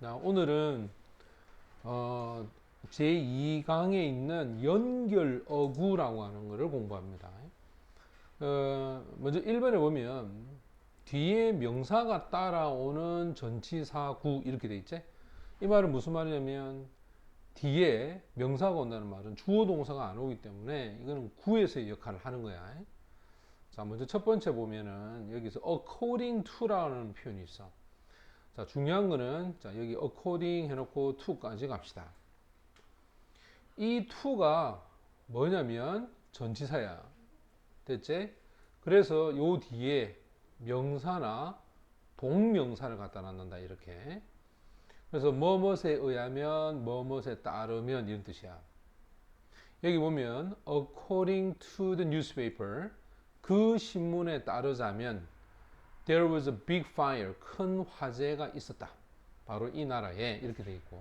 자, 오늘은 제2강에 있는 연결어구라고 하는 것을 공부합니다. 먼저 1번에 보면 뒤에 명사가 따라오는 전치사구 이렇게 돼 있지? 이 말은 무슨 말이냐면 뒤에 명사가 온다는 말은 주어 동사가 안 오기 때문에 이거는 구에서의 역할을 하는 거야. 자, 먼저 첫 번째 보면은 여기서 according to라는 표현이 있어. 자, 중요한 거는 자, 여기 according 해놓고 to까지 갑시다. 이 to가 뭐냐면 전치사야. 됐지? 그래서 요 뒤에 명사나 동명사를 갖다 놨는다 이렇게. 그래서 뭐뭇에 의하면 뭐뭇에 따르면 이런 뜻이야. 여기 보면 according to the newspaper 그 신문에 따르자면 There was a big fire. 큰 화재가 있었다. 바로 이 나라에 이렇게 돼 있고.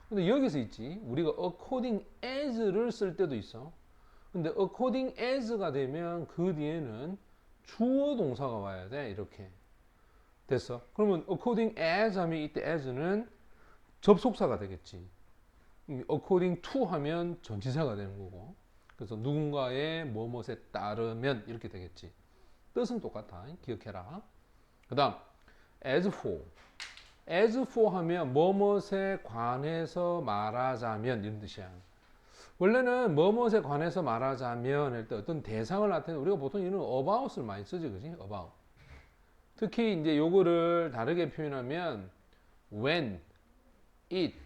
근데 여기서 있지. 우리가 according as를 쓸 때도 있어. 근데 according as가 되면 그 뒤에는 주어 동사가 와야 돼. 이렇게. 됐어. 그러면 according as 하면 이때 as는 접속사가 되겠지. according to 하면 전치사가 되는 거고. 그래서 누군가의 뭐뭇에 따르면 이렇게 되겠지. 뜻은 똑같아. 기억해라. 그 다음 as for as for 하면 뭐뭇에 관해서 말하자면 이런 뜻이야. 원래는 뭐뭇에 관해서 말하자면 할 때 어떤 대상을 나타내는 우리가 보통 이런 about을 많이 쓰지, 그지? about. 특히 이제 요거를 다르게 표현하면 when, it,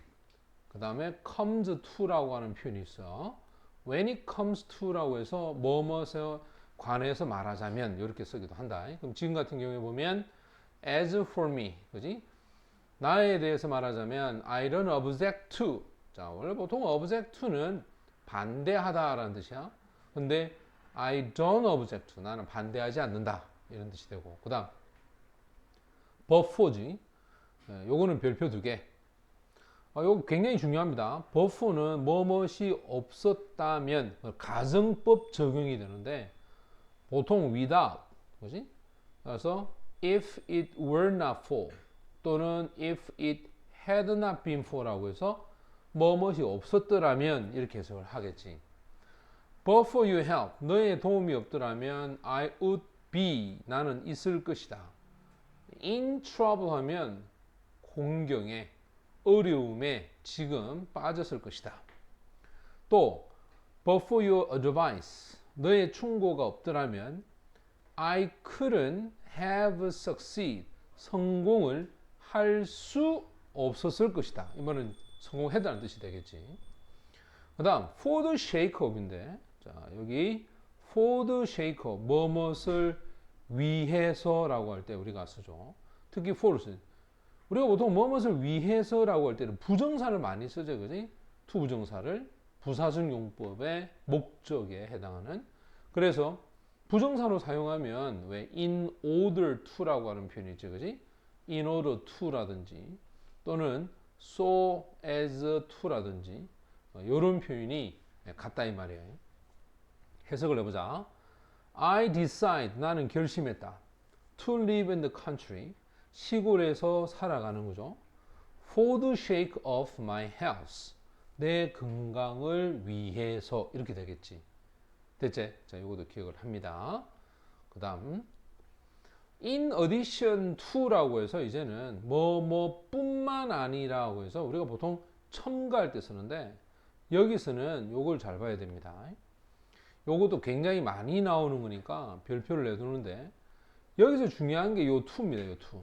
그 다음에 comes to라고 하는 표현이 있어. when it comes to라고 해서 뭐뭇에 관해서 말하자면 이렇게 쓰기도 한다. 그럼 지금 같은 경우에 보면 as for me, 그지? 나에 대해서 말하자면 I don't object to. 자, 원래 보통 object to는 반대하다라는 뜻이야. 근데 I don't object to. 나는 반대하지 않는다. 이런 뜻이 되고. 그다음 but for지. 요거는 별표 2개. 요거 굉장히 중요합니다. but for는 뭐뭇이 없었다면 가정법 적용이 되는데 보통 without, 그지? 그래서 if it were not for 또는 if it had not been for라고 해서 뭐뭇이 없었더라면 이렇게 해석을 하겠지. But for your help, 너의 도움이 없더라면 I would be, 나는 있을 것이다. In trouble 하면 공경에, 어려움에 지금 빠졌을 것이다. 또 But for your advice, 너의 충고가 없더라면 I couldn't have succeed. 성공을 할 수 없었을 것이다. 이 말은 성공했다는 뜻이 되겠지. 그 다음 for the sake of인데 자, 여기 for the sake of 뭐뭇을 위해서라고 할 때 우리가 쓰죠. 특히 for를 쓰죠. 우리가 보통 뭐뭇을 위해서라고 할 때는 부정사를 많이 쓰죠. 그지? to 부정사를 부사적 용법의 목적에 해당하는. 그래서 부정사로 사용하면 왜 in order to라고 하는 표현이 있죠. 그지? in order to라든지 또는 so as to라든지 이런 표현이 같다 이 말이에요. 해석을 해보자. I decide, 나는 결심했다. to live in the country, 시골에서 살아가는 거죠. for the sake of my health, 내 건강을 위해서 이렇게 되겠지. 됐지? 자, 이것도 기억을 합니다. 그 다음 in addition to라고 해서 이제는 뭐뭐뿐만 아니라고 해서 우리가 보통 첨가할 때 쓰는데 여기서는 요걸 잘 봐야 됩니다. 요것도 굉장히 많이 나오는 거니까 별표를 내두는데 여기서 중요한 게 요 to입니다. 요 to.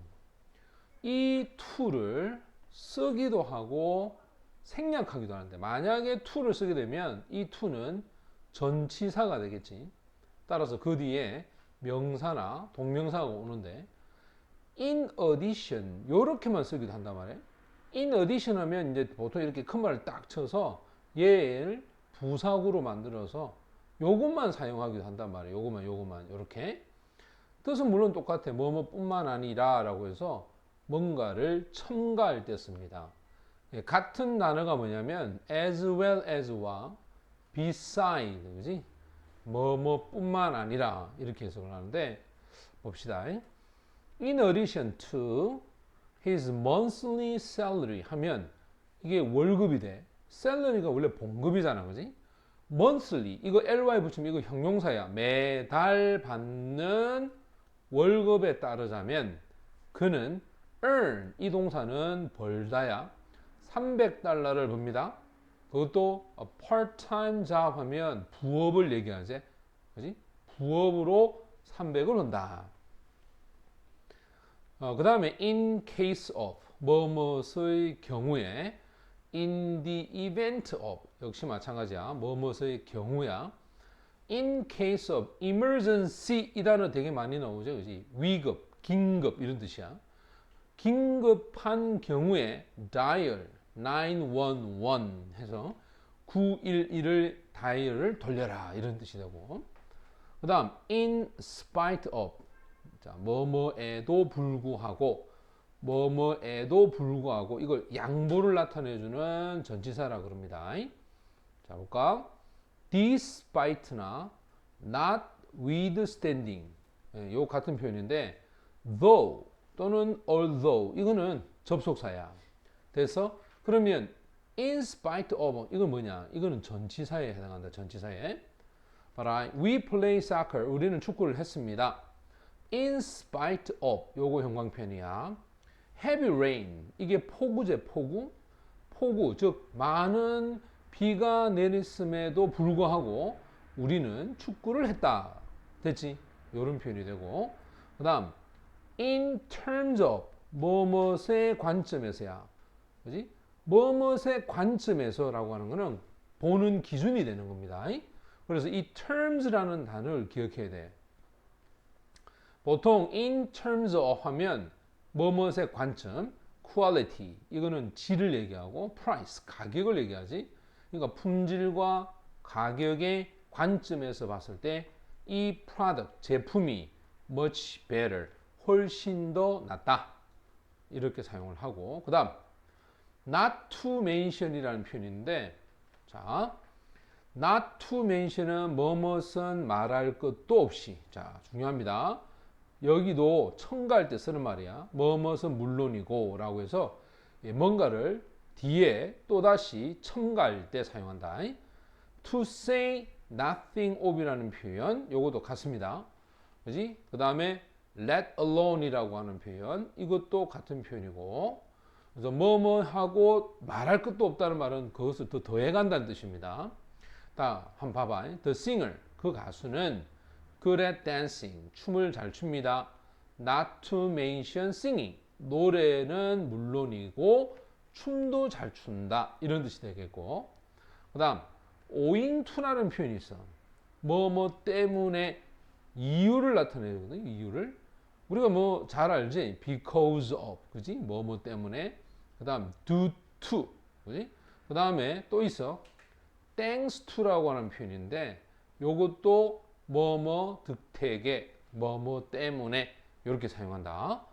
이 to를 쓰기도 하고 생략하기도 하는데 만약에 to를 쓰게 되면 이 to는 전치사가 되겠지. 따라서 그 뒤에 명사나 동명사가 오는데 in addition 요렇게만 쓰기도 한단 말이에요. in addition 하면 이제 보통 이렇게 큰 말을 딱 쳐서 얘를 부사구로 만들어서 요것만 사용하기도 한단 말이에요. 요것만 요렇게. 뜻은 물론 똑같아. 뭐뭐뿐만 아니라 라고 해서 뭔가를 첨가할 때 씁니다. 같은 단어가 뭐냐면 as well as와 beside, 그지? 뭐뭐뿐만 아니라 이렇게 해석을 하는데 봅시다. In addition to his monthly salary 하면 이게 월급이 돼. salary가 원래 봉급이잖아, 그지? monthly 이거 ly 붙이면 이거 형용사야. 매달 받는 월급에 따르자면 그는 earn 이 동사는 벌다야 300달러를 법니다. 그것도 part-time job 하면 부업을 얘기하지, 그지? 부업으로 300을 한다. 그 다음에 in case of 뭐뭐의 경우에 in the event of 역시 마찬가지야. 뭐뭐의 경우야. in case of emergency 이 단어 되게 많이 나오죠, 그지? 위급, 긴급 이런 뜻이야. 긴급한 경우에 dial 911 해서 911을 다이얼을 돌려라 이런 뜻이 되고, 그 다음 in spite of 자, 뭐뭐에도 불구하고 뭐뭐에도 불구하고 이걸 양보를 나타내주는 전치사라 그럽니다. 자 볼까? despite나 notwithstanding 요 같은 표현인데 though 또는 although 이거는 접속사야. 그래서 그러면 in spite of 이건 뭐냐? 이거는 전치사에 해당한다. 전치사에. Alright, we play soccer. 우리는 축구를 했습니다. In spite of 요거 형광펜이야. Heavy rain 이게 폭우제 폭우. 폭우 즉 많은 비가 내렸음에도 불구하고 우리는 축구를 했다. 됐지? 요런 표현이 되고, 그 다음 in terms of 뭐뭇의 관점에서야. 그지? 뭐뭇의 관점에서라고 하는 거는 보는 기준이 되는 겁니다. 그래서 이 terms라는 단어를 기억해야 돼. 보통 in terms of 하면 뭐뭇의 관점, quality 이거는 질을 얘기하고 price 가격을 얘기하지. 그러니까 품질과 가격의 관점에서 봤을 때 이 product 제품이 much better 훨씬 더 낫다 이렇게 사용을 하고, 그 다음 not to mention이라는 표현인데, 자 not to mention은 뭐뭇은 말할 것도 없이. 자 중요합니다. 여기도 첨가할 때 쓰는 말이야. 뭐뭇은 물론이고 라고 해서 뭔가를 뒤에 또다시 첨가할 때 사용한다. to say nothing of이라는 표현 요것도 같습니다. 그지? 그 다음에 let alone이라고 하는 표현 이것도 같은 표현이고, 그래서 뭐뭐 하고 말할 것도 없다는 말은 그것을 더 더해간다는 뜻입니다. 자, 한번 봐봐. The singer 그 가수는 good at dancing 춤을 잘 춥니다. Not to mention singing 노래는 물론이고 춤도 잘 춘다 이런 뜻이 되겠고, 그 다음 owing to라는 표현이 있어. 뭐뭐 때문에 이유를 나타내거든. 이유를 우리가 뭐 잘 알지? because of 그지? 뭐뭐 때문에. 그 다음 due to 그지? 그 다음에 또 있어 thanks to라고 하는 표현인데 요것도 뭐뭐 득택에 뭐뭐 때문에 이렇게 사용한다.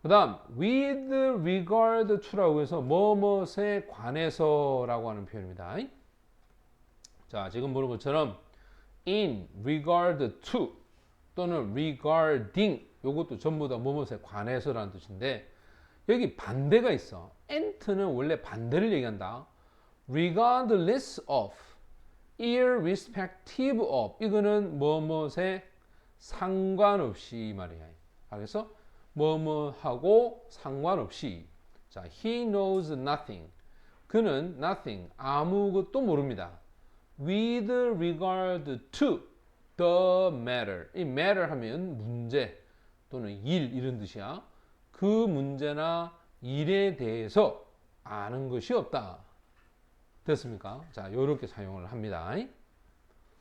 그 다음 with regard to라고 해서 뭐뭐에 관해서라고 하는 표현입니다. 자 지금 보는 것처럼 in regard to 또는 regarding 요것도 전부 다 뭐뭐에 관해서라는 뜻인데, 여기 반대가 있어. ant는 원래 반대를 얘기한다. regardless of, irrespective of 이거는 뭐뭐에 상관없이 이 말이야. 그래서 뭐뭐하고 상관없이. 자, he knows nothing. 그는 nothing 아무것도 모릅니다. with regard to the matter. 이 matter 하면 문제 또는 일 이런 뜻이야. 그 문제나 일에 대해서 아는 것이 없다. 됐습니까? 자, 이렇게 사용을 합니다.